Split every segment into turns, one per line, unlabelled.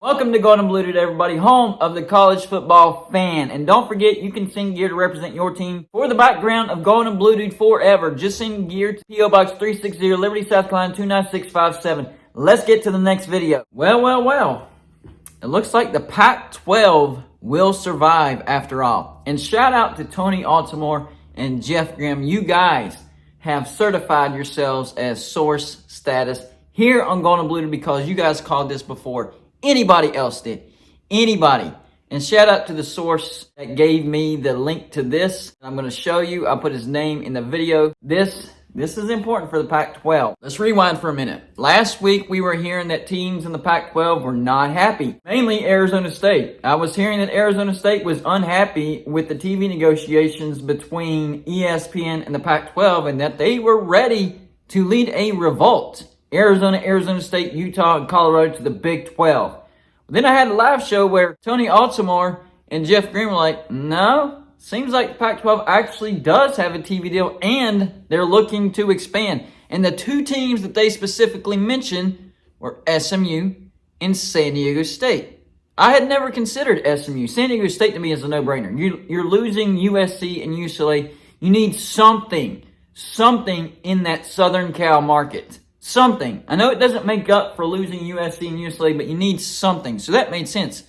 Welcome to Golden Blue Today, everybody, home of the college football fan. And don't forget, you can send gear to represent your team for the background of Golden Blue Dude forever. Just send gear to P.O. Box 360, Liberty, South Carolina 29657. Let's get to the next video. Well. It looks like the Pac-12 will survive after all. And shout out to Tony Altimore and Jeff Grimm. You guys have certified yourselves as source status here on Golden Blue Dude because you guys called this before anybody else did. Anybody. And shout out to the source that gave me the link to this. I'm going to show you. I'll put his name in the video. This is important for the Pac-12. Let's rewind for a minute. Last week, we were hearing that teams in the Pac-12 were not happy. Mainly Arizona State. I was hearing that Arizona State was unhappy with the TV negotiations between ESPN and the Pac-12 and that they were ready to lead a revolt. Arizona State, Utah, and Colorado to the Big 12. Then I had a live show where Tony Altimore and Jeff Green were like, no, seems like the Pac-12 actually does have a TV deal and they're looking to expand. And the two teams that they specifically mentioned were SMU and San Diego State. I had never considered SMU. San Diego State to me is a no-brainer. You're losing USC and UCLA. You need something in that Southern Cal market. Something. I know it doesn't make up for losing USC and UCLA, but you need something. So that made sense.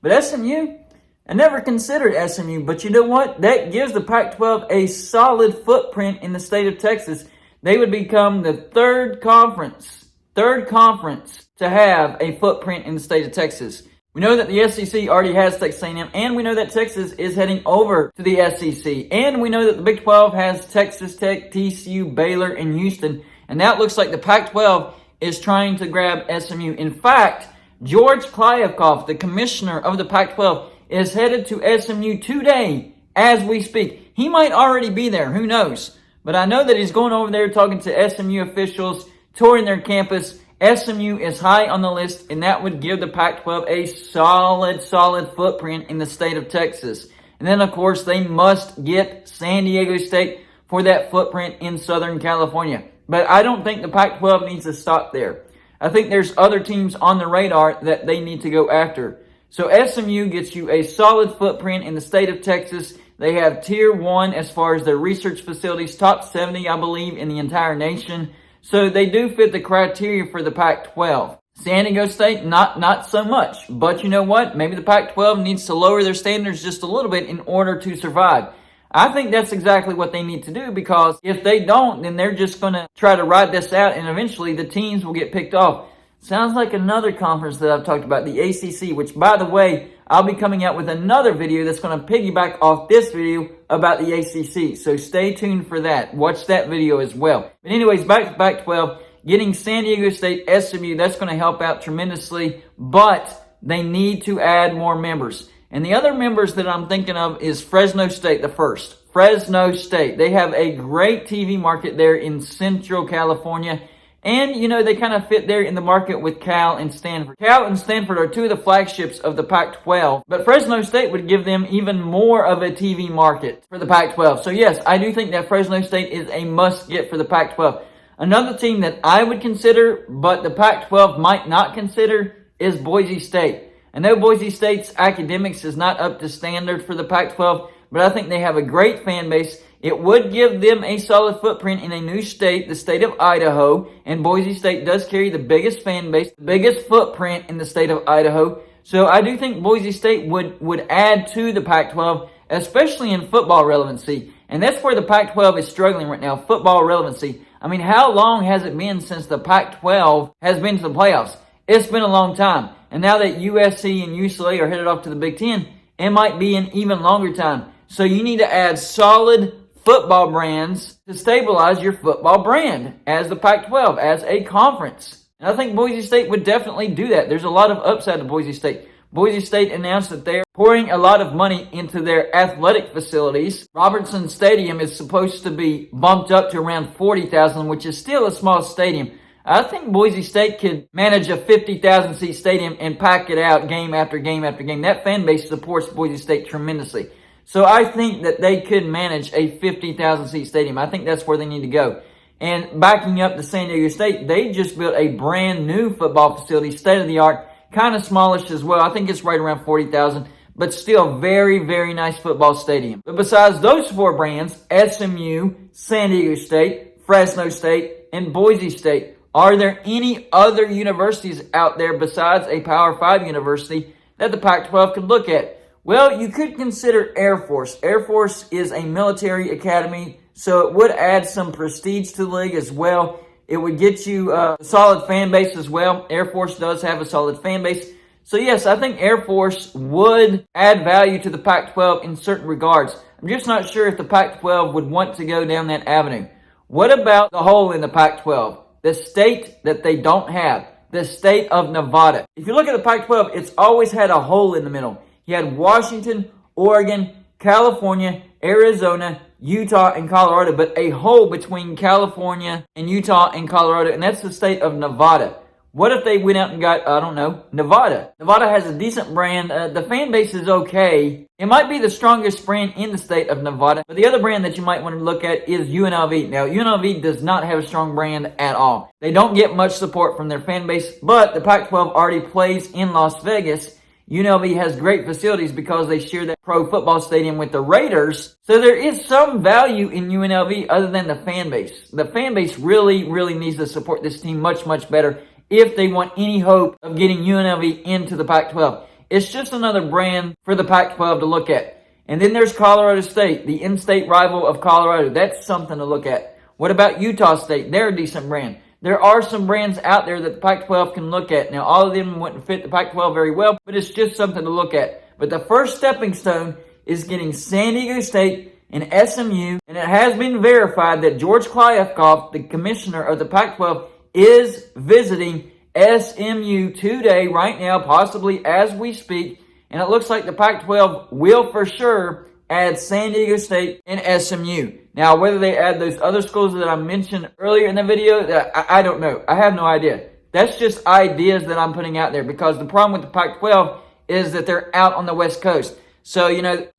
But SMU, I never considered SMU, but you know what? That gives the Pac-12 a solid footprint in the state of Texas. They would become the third conference to have a footprint in the state of Texas. We know that the SEC already has Texas A&M, and we know that Texas is heading over to the SEC. And we know that the Big 12 has Texas Tech, TCU, Baylor, and Houston. And now it looks like the Pac-12 is trying to grab SMU. In fact, George Kliavkoff, the commissioner of the Pac-12, is headed to SMU today as we speak. He might already be there. Who knows? But I know that he's going over there talking to SMU officials, touring their campus. SMU is high on the list, and that would give the Pac-12 a solid footprint in the state of Texas. And then, of course, they must get San Diego State for that footprint in Southern California. But I don't think the Pac-12 needs to stop there. I think there's other teams on the radar that they need to go after. So SMU gets you a solid footprint in the state of Texas. They have Tier 1 as far as their research facilities, top 70, I believe, in the entire nation. So they do fit the criteria for the Pac-12. San Diego State, not so much. But you know what? Maybe the Pac-12 needs to lower their standards just a little bit in order to survive. I think that's exactly what they need to do, because if they don't, then they're just going to try to ride this out and eventually the teams will get picked off. Sounds like another conference that I've talked about, the ACC, which, by the way, I'll be coming out with another video that's going to piggyback off this video about the ACC. So stay tuned for that. Watch that video as well. But anyways, back to Pac-12, getting San Diego State, SMU, that's going to help out tremendously, but they need to add more members. And the other members that I'm thinking of is Fresno State, the first. Fresno State. They have a great TV market there in Central California. And, you know, they kind of fit there in the market with Cal and Stanford. Cal and Stanford are two of the flagships of the Pac-12. But Fresno State would give them even more of a TV market for the Pac-12. So, yes, I do think that Fresno State is a must-get for the Pac-12. Another team that I would consider, but the Pac-12 might not consider, is Boise State. I know Boise State's academics is not up to standard for the Pac-12, but I think they have a great fan base. It would give them a solid footprint in a new state, the state of Idaho, and Boise State does carry the biggest fan base, the biggest footprint in the state of Idaho. So I do think Boise State would add to the Pac-12, especially in football relevancy. And that's where the Pac-12 is struggling right now, football relevancy. I mean, how long has it been since the Pac-12 has been to the playoffs? It's been a long time. And now that USC and UCLA are headed off to the Big Ten, it might be an even longer time. So you need to add solid football brands to stabilize your football brand as the Pac-12, as a conference. And I think Boise State would definitely do that. There's a lot of upside to Boise State. Boise State announced that they're pouring a lot of money into their athletic facilities. Robertson Stadium is supposed to be bumped up to around 40,000, which is still a small stadium. I think Boise State could manage a 50,000 seat stadium and pack it out game after game after game. That fan base supports Boise State tremendously. So I think that they could manage a 50,000 seat stadium. I think that's where they need to go. And backing up to San Diego State, they just built a brand new football facility, state of the art. kind of smallish as well. I think it's right around 40,000, but still very, very nice football stadium. But besides those four brands, SMU, San Diego State, Fresno State, and Boise State, are there any other universities out there besides a Power 5 university that the Pac-12 could look at? Well, you could consider Air Force. Air Force is a military academy, so it would add some prestige to the league as well. It would get you a solid fan base as well. Air Force does have a solid fan base. So yes, I think Air Force would add value to the Pac-12 in certain regards. I'm just not sure if the Pac-12 would want to go down that avenue. What about the hole in the Pac-12? The state that they don't have, the state of Nevada. If you look at the Pac-12, it's always had a hole in the middle. You had Washington, Oregon, California, Arizona, Utah, and Colorado, but a hole between California and Utah and Colorado, and that's the state of Nevada. What if they went out and got, I don't know, Nevada? Nevada has a decent brand. The fan base is okay. It might be the strongest brand in the state of Nevada, but the other brand that you might want to look at is UNLV. Now, UNLV does not have a strong brand at all. They don't get much support from their fan base, but the Pac-12 already plays in Las Vegas. UNLV has great facilities because they share that pro football stadium with the Raiders. So there is some value in UNLV other than the fan base. The fan base really, really needs to support this team much, much better if they want any hope of getting UNLV into the Pac-12. It's just another brand for the Pac-12 to look at. And then there's Colorado State, the in-state rival of Colorado. That's something to look at. What about Utah State? They're a decent brand. There are some brands out there that the Pac-12 can look at. Now, all of them wouldn't fit the Pac-12 very well, but it's just something to look at. But the first stepping stone is getting San Diego State and SMU, and it has been verified that George Kliavkoff, the commissioner of the Pac-12, is visiting SMU today, right now, possibly as we speak. And it looks like the Pac-12 will for sure add San Diego State and SMU. Now, whether they add those other schools that I mentioned earlier in the video, I don't know. I have no idea. That's just ideas that I'm putting out there because the problem with the Pac-12 is that they're out on the West Coast. So,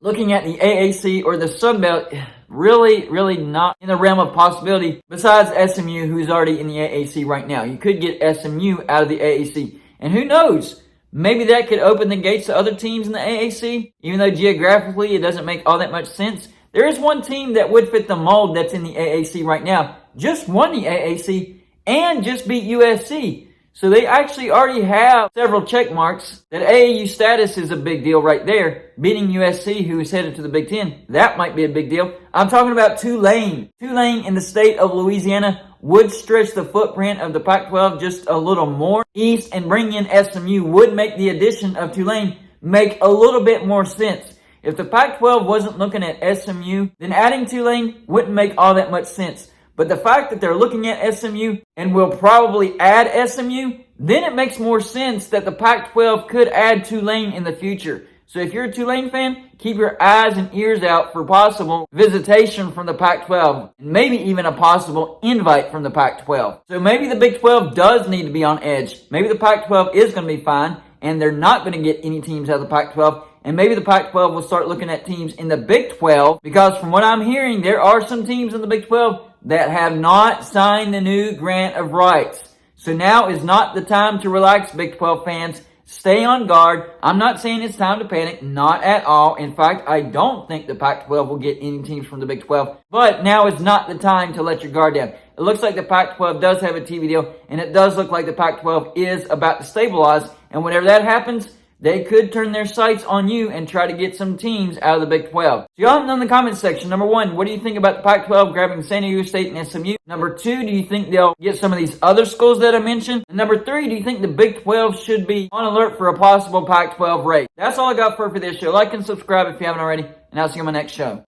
looking at the AAC or the Sun Belt, really, really not in the realm of possibility besides SMU, who's already in the AAC right now. You could get SMU out of the AAC. And who knows? Maybe that could open the gates to other teams in the AAC, even though geographically it doesn't make all that much sense. There is one team that would fit the mold that's in the AAC right now. Just won the AAC and just beat USC. So they actually already have several check marks. That AAU status is a big deal right there. Beating USC, who is headed to the Big Ten, that might be a big deal. I'm talking about Tulane. Tulane in the state of Louisiana would stretch the footprint of the Pac-12 just a little more east, and bringing in SMU would make the addition of Tulane make a little bit more sense. If the Pac-12 wasn't looking at SMU, then adding Tulane wouldn't make all that much sense. But the fact that they're looking at SMU and will probably add SMU, then it makes more sense that the Pac-12 could add Tulane in the future. So if you're a Tulane fan, keep your eyes and ears out for possible visitation from the Pac-12, and maybe even a possible invite from the Pac-12. So maybe the Big 12 does need to be on edge. Maybe the Pac-12 is going to be fine, and they're not going to get any teams out of the Pac-12. And maybe the Pac-12 will start looking at teams in the Big 12, because from what I'm hearing, there are some teams in the Big 12 that have not signed the new grant of rights. So now is not the time to relax, Big 12 fans. Stay on guard. I'm not saying it's time to panic. Not at all. In fact, I don't think the Pac-12 will get any teams from the Big 12. But now is not the time to let your guard down. It looks like the Pac-12 does have a TV deal, and it does look like the Pac-12 is about to stabilize. And whenever that happens, they could turn their sights on you and try to get some teams out of the Big 12. So y'all know in the comments section, number one, what do you think about the Pac-12 grabbing San Diego State and SMU? Number two, do you think they'll get some of these other schools that I mentioned? And number three, do you think the Big 12 should be on alert for a possible Pac-12 raid? That's all I got for this show. Like and subscribe if you haven't already, and I'll see you on my next show.